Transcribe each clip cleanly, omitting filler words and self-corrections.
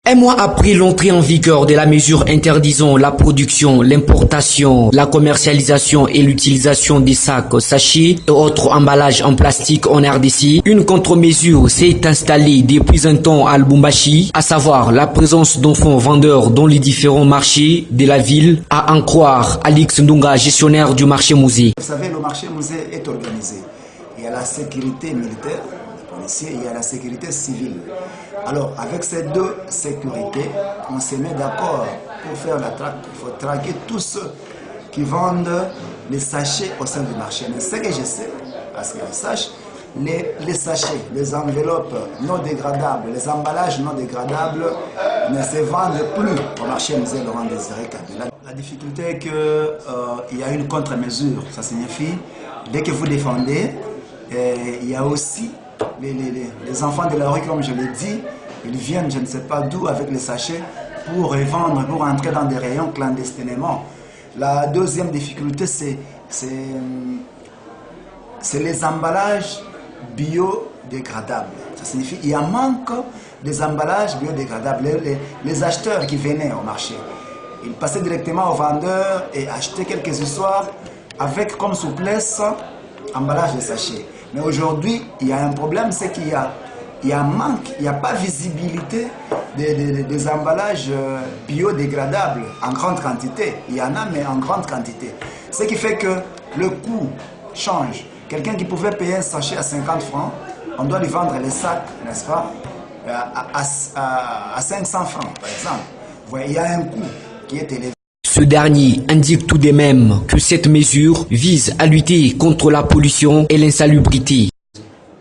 Un mois après l'entrée en vigueur de la mesure interdisant la production, l'importation, la commercialisation et l'utilisation des sacs, sachets et autres emballages en plastique en RDC, une contre-mesure s'est installée depuis un temps à Lubumbashi, à savoir la présence d'enfants vendeurs dans les différents marchés de la ville, à en croire Alix Ndunga, gestionnaire du marché musée. Vous savez, le marché musée est organisé. Il y a la sécurité militaire, il y a la sécurité civile. Alors, avec ces deux sécurités, on se met d'accord pour faire la traque. Il faut traquer tous ceux qui vendent les sachets au sein du marché. Mais ce que je sais, parce que je sache, les sachets, les enveloppes non dégradables, les emballages non dégradables ne se vendent plus au marché musée Laurent Désiré Kabila. La difficulté est qu'il y a une contre-mesure. Ça signifie, dès que vous défendez, il y a aussi les enfants de la rue, comme je l'ai dit, ils viennent, je ne sais pas d'où, avec les sachets pour revendre, pour entrer dans des rayons clandestinement. La deuxième difficulté, c'est les emballages biodégradables. Ça signifie qu'il y a un manque des emballages biodégradables. Les acheteurs qui venaient au marché, ils passaient directement au vendeur et achetaient quelques histoires avec comme souplesse emballage de sachets. Mais aujourd'hui, il y a un problème, c'est qu'il y a un manque, il n'y a pas visibilité des emballages biodégradables en grande quantité. Il y en a, mais en grande quantité. Ce qui fait que le coût change. Quelqu'un qui pouvait payer un sachet à 50 francs, on doit lui vendre les sacs, n'est-ce pas, à 500 francs, par exemple. Vous voyez, il y a un coût qui est élevé. Ce dernier indique tout de même que cette mesure vise à lutter contre la pollution et l'insalubrité.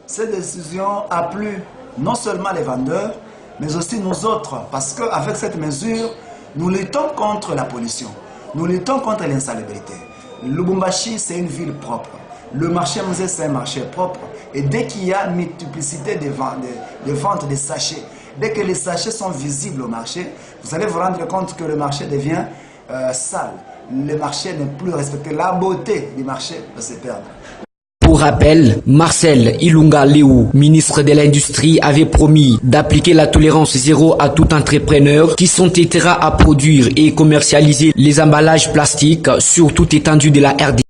Cette décision a plu non seulement les vendeurs, mais aussi nous autres, parce qu'avec cette mesure, nous luttons contre la pollution, nous luttons contre l'insalubrité. Lubumbashi, c'est une ville propre. Le marché musée, c'est un marché propre. Et dès qu'il y a une multiplicité de ventes de sachets, dès que les sachets sont visibles au marché, vous allez vous rendre compte que le marché devient sale. Le marché n'est plus respecté. La beauté du marché va se perdre. Pour rappel, Marcel Ilunga Léo, ministre de l'Industrie, avait promis d'appliquer la tolérance zéro à tout entrepreneur qui s'entêtera à produire et commercialiser les emballages plastiques sur toute étendue de la RDC.